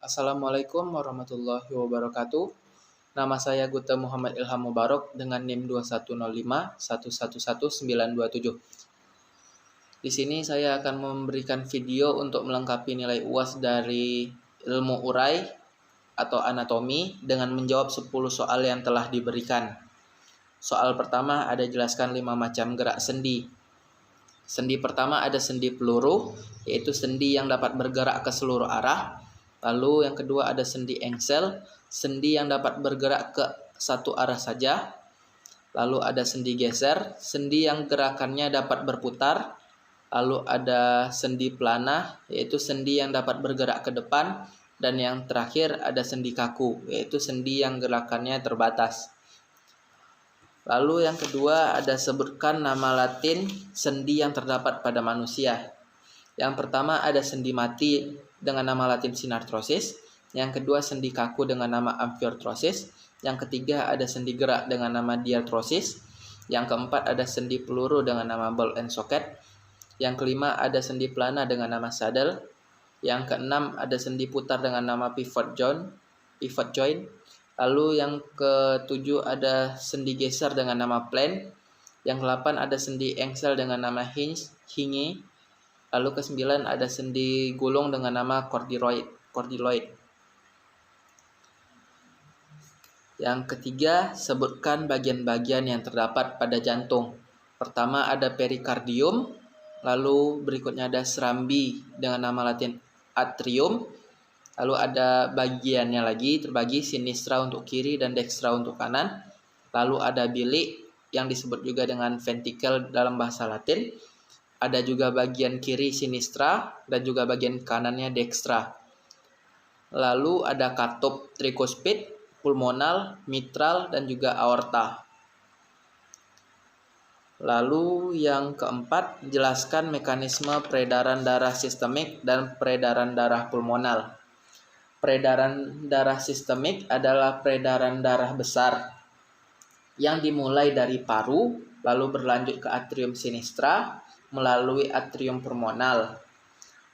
Assalamualaikum warahmatullahi wabarakatuh. Nama saya Gutta Muhammad Ilham Mubarak dengan NIM 2105111927. Di sini saya akan memberikan video untuk melengkapi nilai UAS dari ilmu urai atau anatomi dengan menjawab 10 soal yang telah diberikan. Soal pertama ada jelaskan 5 macam gerak sendi. Sendi pertama ada sendi peluru, yaitu sendi yang dapat bergerak ke seluruh arah. Lalu yang kedua ada sendi engsel, sendi yang dapat bergerak ke satu arah saja. Lalu ada sendi geser, sendi yang gerakannya dapat berputar. Lalu ada sendi pelana, yaitu sendi yang dapat bergerak ke depan. Dan yang terakhir ada sendi kaku, yaitu sendi yang gerakannya terbatas. Lalu yang kedua ada sebutkan nama Latin sendi yang terdapat pada manusia. Yang pertama ada sendi mati dengan nama Latin synarthrosis. Yang kedua sendi kaku dengan nama amfiarthrosis. Yang ketiga ada sendi gerak dengan nama diarthrosis. Yang keempat ada sendi peluru dengan nama ball and socket. Yang kelima ada sendi pelana dengan nama saddle. Yang keenam ada sendi putar dengan nama pivot joint. Lalu yang ketujuh ada sendi geser dengan nama plane. Yang kedelapan ada sendi engsel dengan nama hinge. Lalu ke-9 ada sendi gulung dengan nama cordyloid. Yang ketiga, sebutkan bagian-bagian yang terdapat pada jantung. Pertama ada perikardium, lalu berikutnya ada serambi dengan nama Latin atrium. Lalu ada bagiannya lagi, terbagi sinistra untuk kiri dan dextra untuk kanan. Lalu ada bilik yang disebut juga dengan ventricle dalam bahasa Latin. Ada juga bagian kiri sinistra dan juga bagian kanannya dextra. Lalu ada katup tricuspid, pulmonal, mitral, dan juga aorta. Lalu yang keempat, jelaskan mekanisme peredaran darah sistemik dan peredaran darah pulmonal. Peredaran darah sistemik adalah peredaran darah besar yang dimulai dari paru, lalu berlanjut ke atrium sinistra, melalui atrium pulmonal,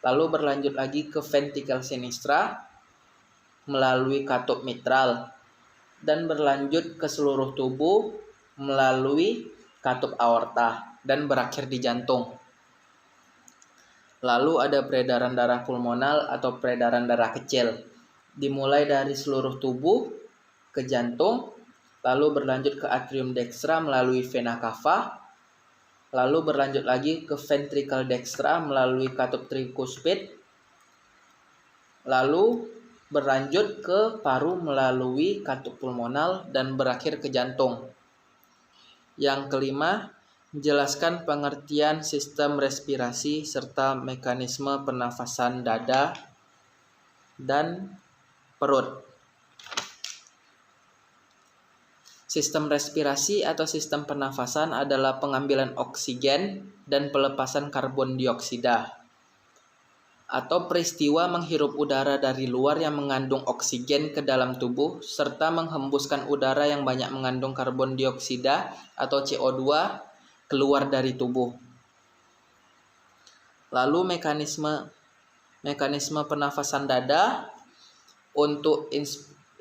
lalu berlanjut lagi ke ventricle sinistra, melalui katup mitral, dan berlanjut ke seluruh tubuh melalui katup aorta, dan berakhir di jantung. Lalu ada peredaran darah pulmonal atau peredaran darah kecil, dimulai dari seluruh tubuh ke jantung, lalu berlanjut ke atrium dextra melalui vena cava, lalu berlanjut lagi ke ventricle dextra melalui katup tricuspid, lalu berlanjut ke paru melalui katup pulmonal dan berakhir ke jantung. Yang kelima, jelaskan pengertian sistem respirasi serta mekanisme pernafasan dada dan perut. Sistem respirasi atau sistem pernafasan adalah pengambilan oksigen dan pelepasan karbon dioksida, atau peristiwa menghirup udara dari luar yang mengandung oksigen ke dalam tubuh serta menghembuskan udara yang banyak mengandung karbon dioksida atau CO2 keluar dari tubuh. Lalu mekanisme pernafasan dada. Untuk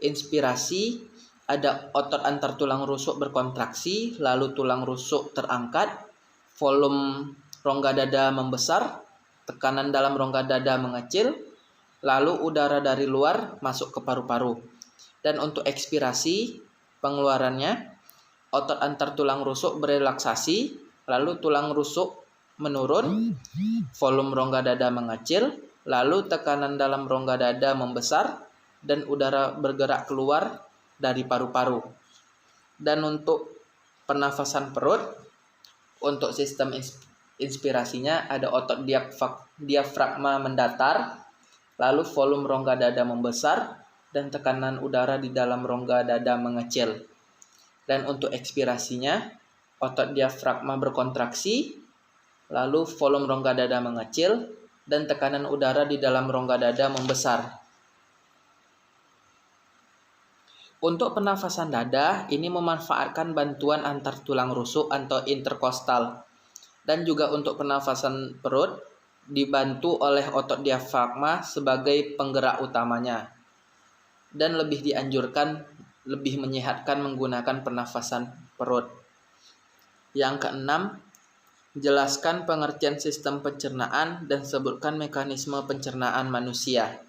inspirasi ada otot antar tulang rusuk berkontraksi, lalu tulang rusuk terangkat, volume rongga dada membesar, tekanan dalam rongga dada mengecil, lalu udara dari luar masuk ke paru-paru. Dan untuk ekspirasi, pengeluarannya, otot antar tulang rusuk berelaksasi, lalu tulang rusuk menurun, volume rongga dada mengecil, lalu tekanan dalam rongga dada membesar, dan udara bergerak keluar dari paru-paru. Dan untuk pernafasan perut, untuk sistem inspirasinya ada otot diafragma mendatar, lalu volume rongga dada membesar, dan tekanan udara di dalam rongga dada mengecil. Dan untuk ekspirasinya, otot diafragma berkontraksi, lalu volume rongga dada mengecil, dan tekanan udara di dalam rongga dada membesar. Untuk pernafasan dada, ini memanfaatkan bantuan antar tulang rusuk atau interkostal. Dan juga untuk pernafasan perut, dibantu oleh otot diafragma sebagai penggerak utamanya. dan lebih dianjurkan, lebih menyehatkan menggunakan pernafasan perut. Yang keenam, jelaskan pengertian sistem pencernaan dan sebutkan mekanisme pencernaan manusia.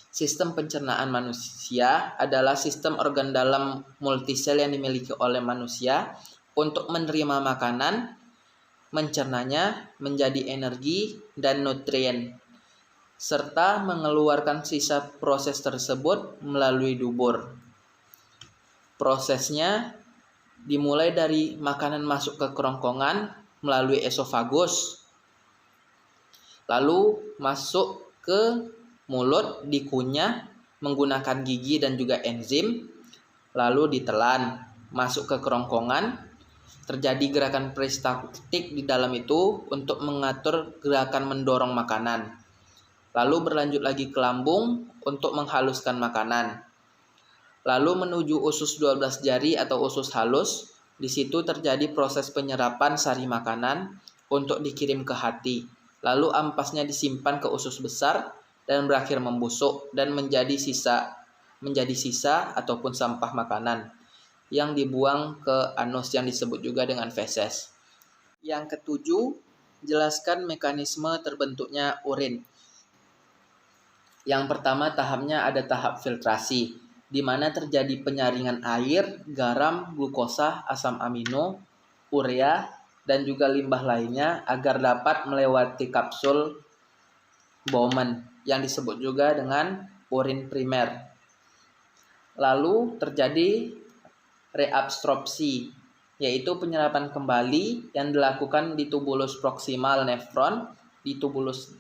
Sistem pencernaan manusia adalah sistem organ dalam multisel yang dimiliki oleh manusia untuk menerima makanan, mencernanya menjadi energi dan nutrien, serta mengeluarkan sisa proses tersebut melalui dubur. Prosesnya dimulai dari makanan masuk ke kerongkongan melalui esofagus, lalu masuk ke mulut, dikunyah menggunakan gigi dan juga enzim, lalu ditelan masuk ke kerongkongan. Terjadi gerakan peristaltik di dalam itu untuk mengatur gerakan mendorong makanan. Lalu berlanjut lagi ke lambung untuk menghaluskan makanan. Lalu menuju usus 12 jari atau usus halus. Di situ terjadi proses penyerapan sari makanan untuk dikirim ke hati. Lalu ampasnya disimpan ke usus besar dan berakhir membusuk dan menjadi sisa ataupun sampah makanan yang dibuang ke anus yang disebut juga dengan feses. Yang ketujuh, jelaskan mekanisme terbentuknya urin. Yang pertama tahapnya ada tahap filtrasi, di mana terjadi penyaringan air, garam, glukosa, asam amino, urea, dan juga limbah lainnya agar dapat melewati kapsul Bowman yang disebut juga dengan urin primer. Lalu terjadi reabsorpsi, yaitu penyerapan kembali yang dilakukan di tubulus proksimal nefron, di tubulus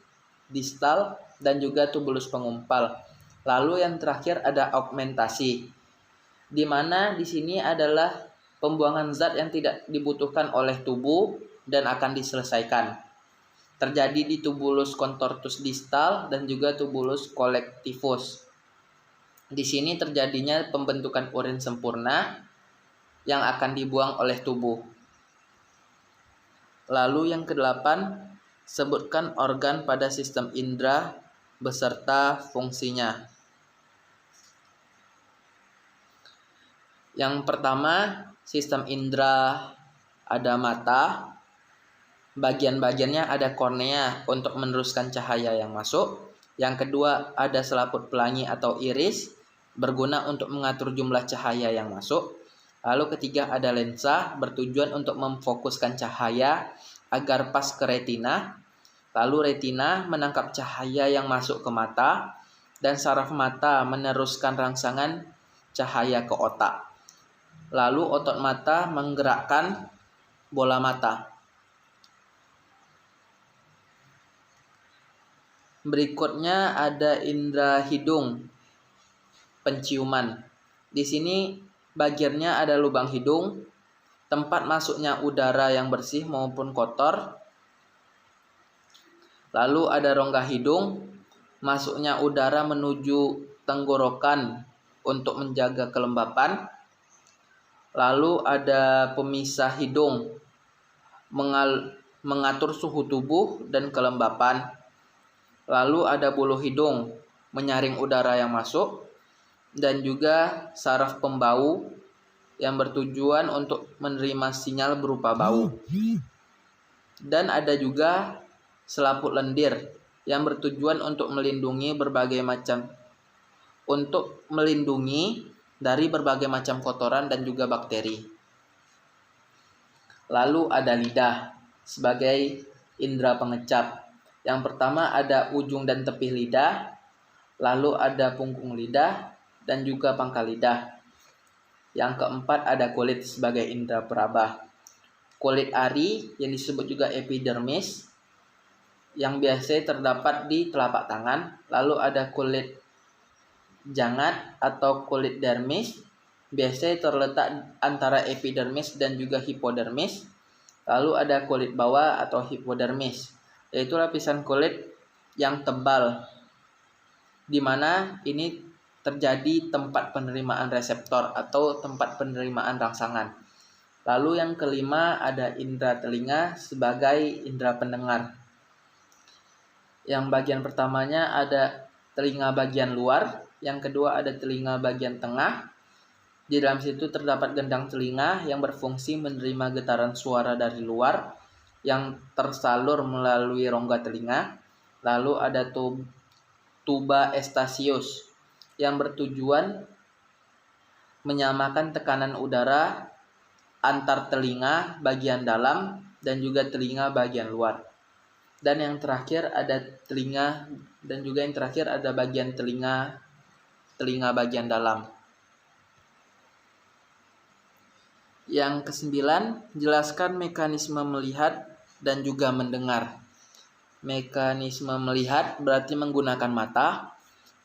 distal, dan juga tubulus pengumpal. Lalu yang terakhir ada augmentasi, di mana di sini adalah pembuangan zat yang tidak dibutuhkan oleh tubuh dan akan diselesaikan. Terjadi di tubulus contortus distal dan juga tubulus collectivus. Di sini terjadinya pembentukan urin sempurna yang akan dibuang oleh tubuh. Lalu yang kedelapan, sebutkan organ pada sistem indera beserta fungsinya. Yang pertama, sistem indera ada mata, bagian-bagiannya ada kornea untuk meneruskan cahaya yang masuk. Yang kedua, ada selaput pelangi atau iris, berguna untuk mengatur jumlah cahaya yang masuk. Lalu ketiga, ada lensa, bertujuan untuk memfokuskan cahaya agar pas ke retina. Lalu retina menangkap cahaya yang masuk ke mata, dan saraf mata meneruskan rangsangan cahaya ke otak. Lalu otot mata menggerakkan bola mata. Berikutnya ada indera hidung, penciuman. Di sini bagiannya ada lubang hidung, tempat masuknya udara yang bersih maupun kotor. Lalu ada rongga hidung, masuknya udara menuju tenggorokan untuk menjaga kelembapan. Lalu ada pemisah hidung, mengatur suhu tubuh dan kelembapan. Lalu ada buluh hidung, menyaring udara yang masuk. Dan juga saraf pembau yang bertujuan untuk menerima sinyal berupa bau. Dan ada juga selaput lendir yang bertujuan untuk melindungi dari berbagai macam kotoran dan juga bakteri. Lalu ada lidah sebagai indera pengecap. Yang pertama ada ujung dan tepi lidah, lalu ada punggung lidah dan juga pangkal lidah. Yang keempat ada kulit sebagai indera peraba. Kulit ari yang disebut juga epidermis yang biasanya terdapat di telapak tangan. Lalu ada kulit jangat atau kulit dermis, biasanya terletak antara epidermis dan juga hipodermis. Lalu ada kulit bawah atau hipodermis, yaitu lapisan kulit yang tebal, di mana ini terjadi tempat penerimaan reseptor atau tempat penerimaan rangsangan. Lalu yang kelima ada indera telinga sebagai indera pendengar. Yang bagian pertamanya ada telinga bagian luar Yang kedua ada telinga bagian tengah. Di dalam situ terdapat gendang telinga yang berfungsi menerima getaran suara dari luar yang tersalur melalui rongga telinga. Lalu ada tuba Eustachius yang bertujuan menyamakan tekanan udara antar telinga bagian dalam dan juga telinga bagian luar. Dan yang terakhir ada bagian telinga bagian dalam. Yang kesembilan, jelaskan mekanisme melihat dan juga mendengar. Mekanisme melihat berarti menggunakan mata.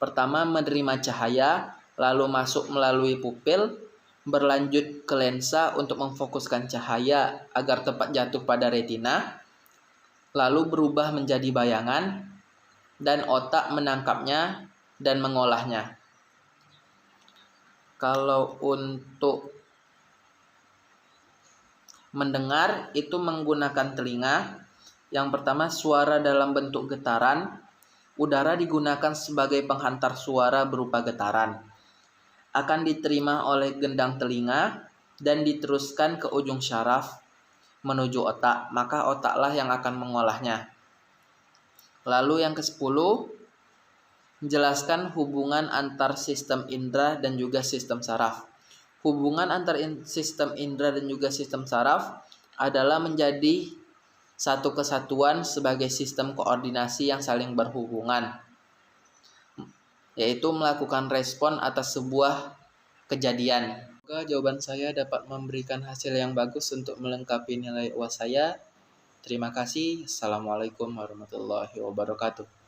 Pertama, menerima cahaya, lalu masuk melalui pupil, berlanjut ke lensa untuk memfokuskan cahaya agar tepat jatuh pada retina, lalu berubah menjadi bayangan, dan otak menangkapnya dan mengolahnya. Kalau untuk mendengar itu menggunakan telinga. Yang pertama, suara dalam bentuk getaran. Udara digunakan sebagai penghantar suara berupa getaran. Akan diterima oleh gendang telinga dan diteruskan ke ujung syaraf menuju otak. Maka otaklah yang akan mengolahnya. Lalu yang ke-10, jelaskan hubungan antar sistem indera dan juga sistem saraf. Hubungan antar sistem indera dan juga sistem saraf adalah menjadi satu kesatuan sebagai sistem koordinasi yang saling berhubungan, yaitu melakukan respon atas sebuah kejadian. Semoga jawaban saya dapat memberikan hasil yang bagus untuk melengkapi nilai UAS saya. Terima kasih. Assalamualaikum warahmatullahi wabarakatuh.